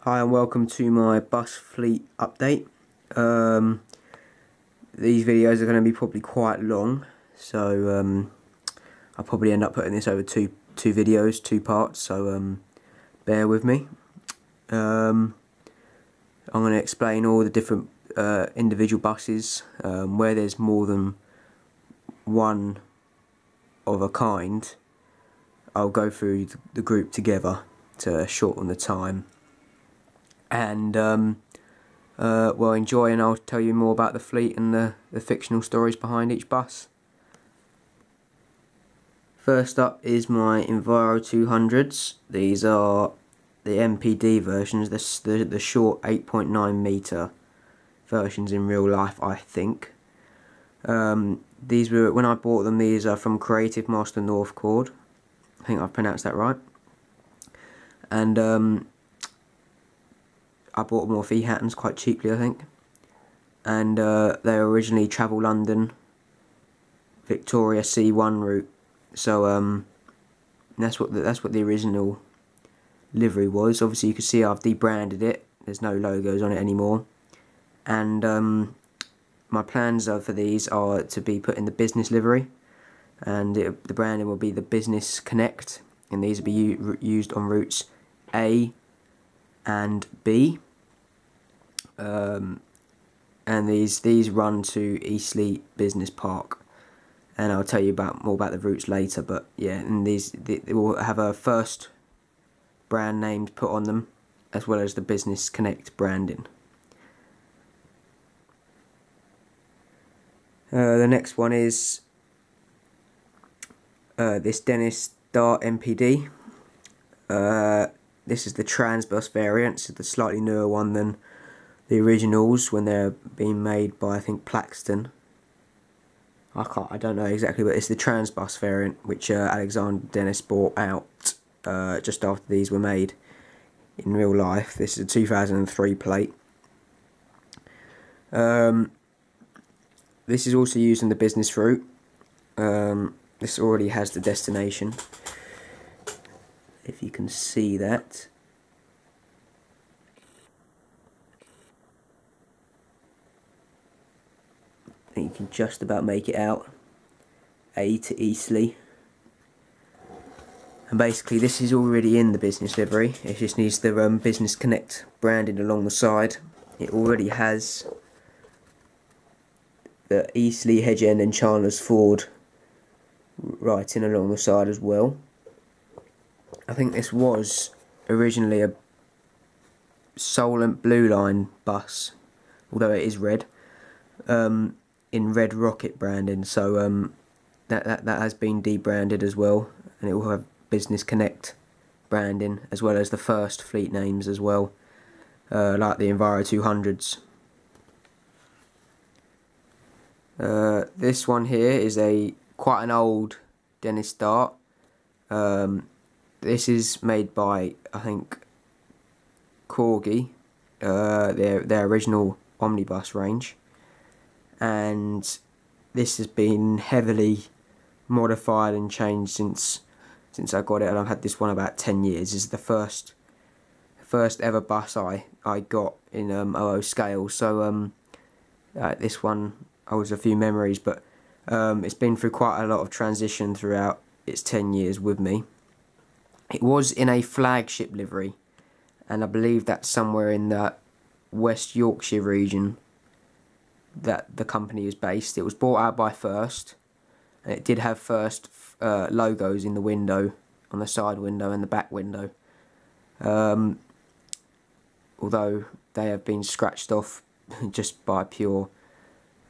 Hi and welcome to my bus fleet update. These videos are going to be probably quite long, so I'll probably end up putting this over two videos, two parts, so bear with me. I'm going to explain all the different individual buses, where there's more than one of a kind. I'll go through the group together to shorten the time. And well, enjoy, and I'll tell you more about the fleet and the fictional stories behind each bus. First up is my Enviro 200s. These are the MPD versions, the short 8.9 metre versions in real life, I think. These were, when I bought them, these are from Creative Master Northcord. I think I've pronounced that right. And I bought them off E-Hattons quite cheaply, I think, and they were originally Travel London, Victoria C1 route. So that's what the original livery was. Obviously, you can see I've debranded it. There's no logos on it anymore, and my plans for these are to be put in the business livery, and the branding will be the Business Connect, and these will be used on routes A and B, and these run to Eastleigh Business Park, and I'll tell you more about the routes later. But yeah, and they will have a first brand name put on them, as well as the Business Connect branding. The next one is this Dennis Dart MPD. This is the Transbus variant. It's the slightly newer one than the originals when they're being made by, I think, Plaxton. I don't know exactly, but it's the Transbus variant, which Alexander Dennis bought out just after these were made in real life. This is a 2003 plate. This is also used in the business route. This already has the destination, if you can see that. I think you can just about make it out. A to Eastleigh. And basically this is already in the business livery. It just needs the Business Connect branded along the side. It already has the Eastleigh, Hedge End and Chandler's Ford writing along the side as well. I think this was originally a Solent Blue Line bus, although it is red, in red rocket branding. So that has been debranded as well, and it will have Business Connect branding as well as the first fleet names as well, like the Enviro 200s. This one here is quite an old Dennis Dart. This is made by, I think, Corgi, their original Omnibus range, and this has been heavily modified and changed since I got it, and I've had this one about 10 years. This is the first ever bus I got in 00 scale, so this one holds a few memories, but it's been through quite a lot of transition throughout its 10 years with me. It was in a flagship livery, and I believe that's somewhere in the West Yorkshire region that the company is based. It was bought out by First, and it did have First logos in the window, on the side window and the back window. Although they have been scratched off just by pure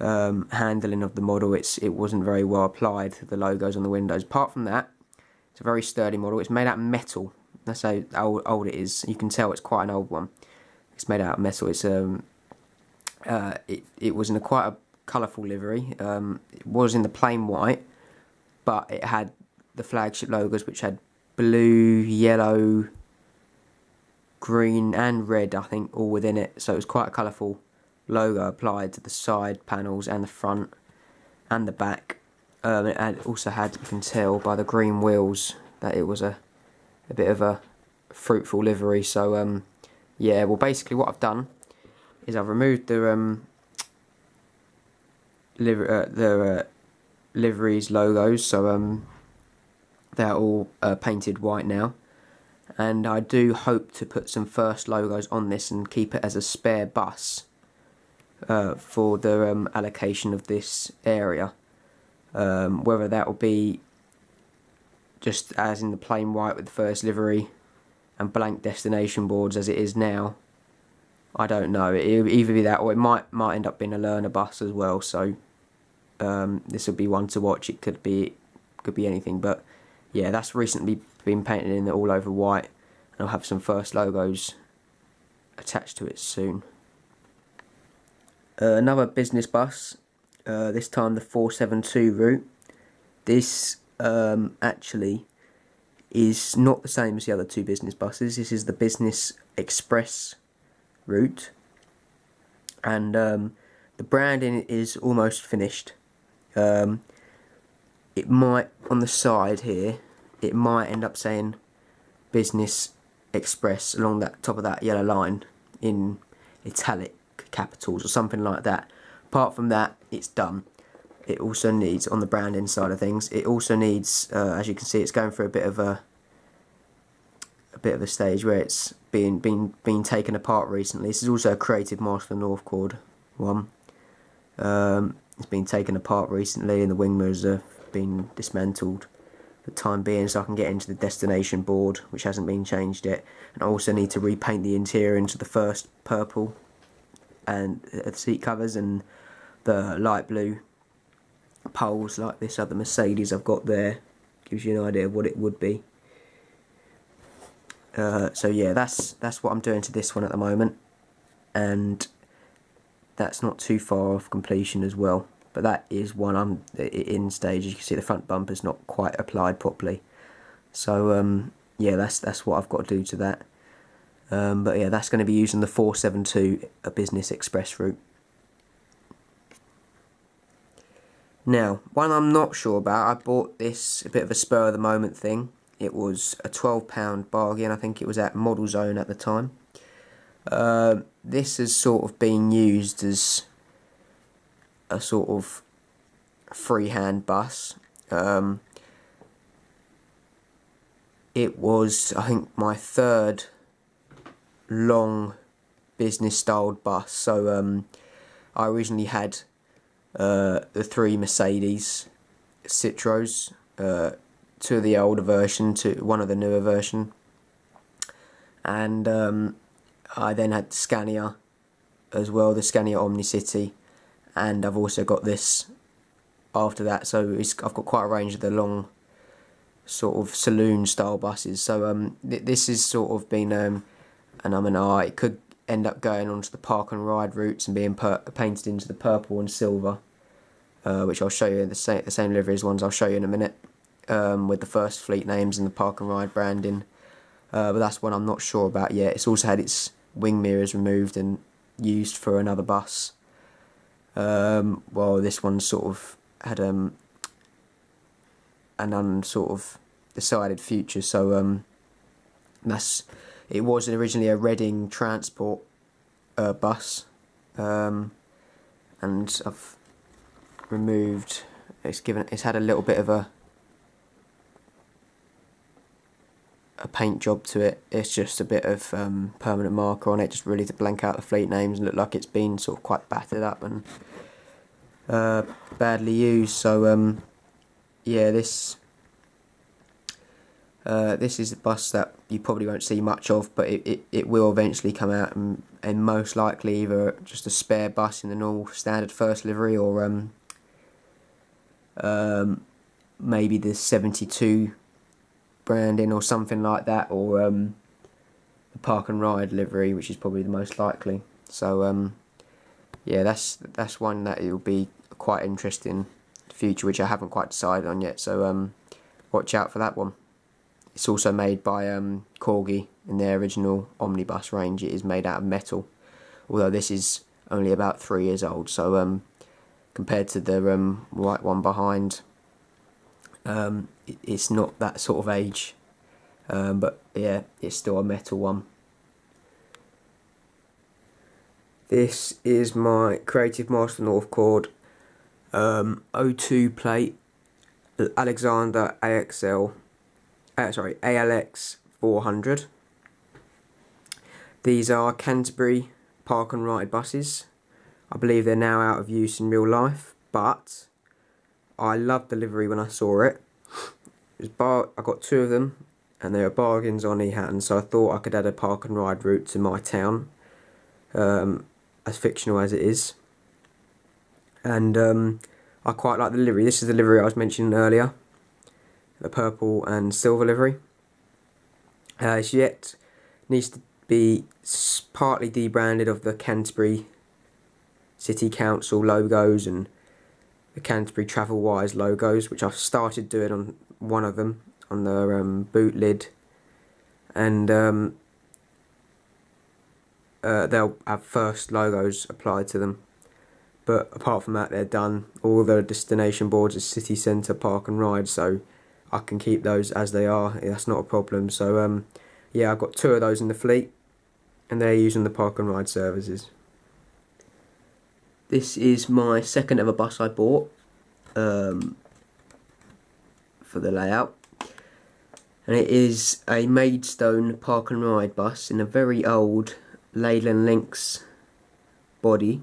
handling of the model. It wasn't very well applied, the logos on the windows. Apart from that, it's a very sturdy model. It's made out of metal. That's how old it is. You can tell it's quite an old one. It's made out of metal. It's it was in quite a colourful livery. It was in the plain white, but it had the flagship logos, which had blue, yellow, green and red, I think, all within it. So it was quite a colourful logo applied to the side panels and the front and the back. It also had, you can tell by the green wheels, that it was a bit of a fruitful livery. So yeah, well basically what I've done is I've removed the liveries logos, so they're all painted white now, and I do hope to put some first logos on this and keep it as a spare bus for the allocation of this area. Whether that will be just as in the plain white with the first livery and blank destination boards as it is now, I don't know. It'll either be that, or it might end up being a learner bus as well. So this will be one to watch. It could be anything, but yeah, that's recently been painted in all over white, and I'll have some first logos attached to it soon. Another business bus, this time the 472 route. This actually is not the same as the other two business buses. This is the Business Express route, and the branding is almost finished. It might, on the side here, it might end up saying Business Express along that top of that yellow line in italic capitals or something like that. Apart from that, it's done. It also needs, on the branding side of things, it also needs, as you can see, it's going through a bit of a stage where it's been taken apart recently. This is also a Creative Master North Chord one. It's been taken apart recently, and the wing mirrors have been dismantled for the time being, so I can get into the destination board, which hasn't been changed yet. And I also need to repaint the interior into the first purple and the seat covers and the light blue poles like this other Mercedes I've got there. Gives you an idea of what it would be. So yeah, that's what I'm doing to this one at the moment, and that's not too far off completion as well. But that is one I'm in stage. As you can see, the front bumper's not quite applied properly. So yeah, that's what I've got to do to that. But yeah, that's going to be using the 472 a Business Express route. Now, one I'm not sure about, I bought this a bit of a spur of the moment thing. It was a £12 bargain. I think it was at Model Zone at the time. This has sort of been used as a sort of freehand bus. It was, I think, my third long business styled bus. So I originally had the 3 Mercedes Citaros, 2 of the older version, 1 of the newer version, and I then had the Scania as well, the Scania Omnicity, and I've also got this after that. So I've got quite a range of the long sort of saloon style buses. So this has sort of been an it could end up going onto the park and ride routes and being painted into the purple and silver, which I'll show you the same livery as ones I'll show you in a minute, with the first fleet names and the park and ride branding. But that's one I'm not sure about yet. It's also had its wing mirrors removed and used for another bus. Well, this one sort of had an unsort of decided future. So it was originally a Reading transport bus, and I've removed. It's had a little bit of a paint job to it. It's just a bit of permanent marker on it, just really to blank out the fleet names and look like it's been sort of quite battered up and badly used. So yeah, this is a bus that you probably won't see much of, but it will eventually come out, and most likely either just a spare bus in the normal standard first livery, or maybe the 72 branding or something like that, or the park and ride livery, which is probably the most likely. So yeah, that's one that it will be quite interesting future, which I haven't quite decided on yet. So watch out for that one. It's also made by Corgi in their original Omnibus range. It is made out of metal, although this is only about 3 years old. So compared to the white one behind, it's not that sort of age, but yeah, it's still a metal one. This is my Creative Master North Chord O2 plate Alexander ALX 400. These are Canterbury Park and Ride buses. I believe they're now out of use in real life, but I loved the livery when I saw it. I got 2 of them, and they were bargains on eHatton, so I thought I could add a park and ride route to my town, as fictional as it is. And I quite like the livery. This is the livery I was mentioning earlier, the purple and silver livery. It's yet needs to be partly debranded of the Canterbury City Council logos and the Canterbury Travelwise logos, which I've started doing on one of them, on the boot lid, and they'll have first logos applied to them. But apart from that, they're done. All the destination boards are city centre, park and ride, so I can keep those as they are. That's not a problem. So yeah, I've got 2 of those in the fleet, and they're using the park and ride services. This is my second ever bus I bought for the layout, and it is a Maidstone park and ride bus in a very old Leyland Lynx body,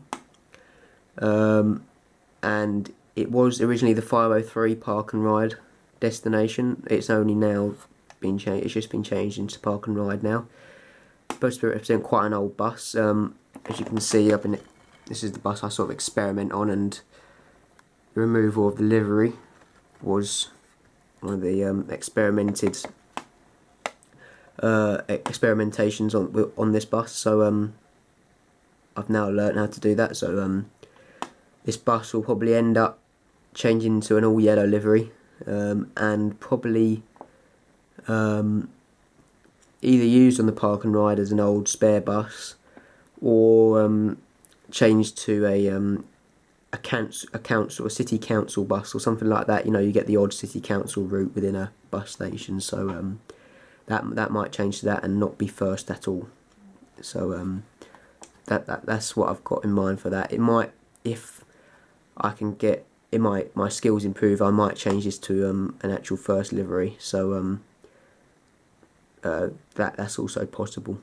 and it was originally the 503 park and ride destination. It's only now been changed. It's just been changed into park and ride now. Supposed to represent quite an old bus. As you can see, this is the bus I sort of experiment on, and the removal of the livery was one of the experimentations on this bus. So I've now learnt how to do that. So this bus will probably end up changing to an all yellow livery, and probably either used on the park and ride as an old spare bus, or changed to a city council bus or something like that. You know, you get the odd city council route within a bus station, so that might change to that and not be first at all. So that's what I've got in mind for that. It might, if I can get my skills improve, I might change this to an actual first livery. So that's also possible.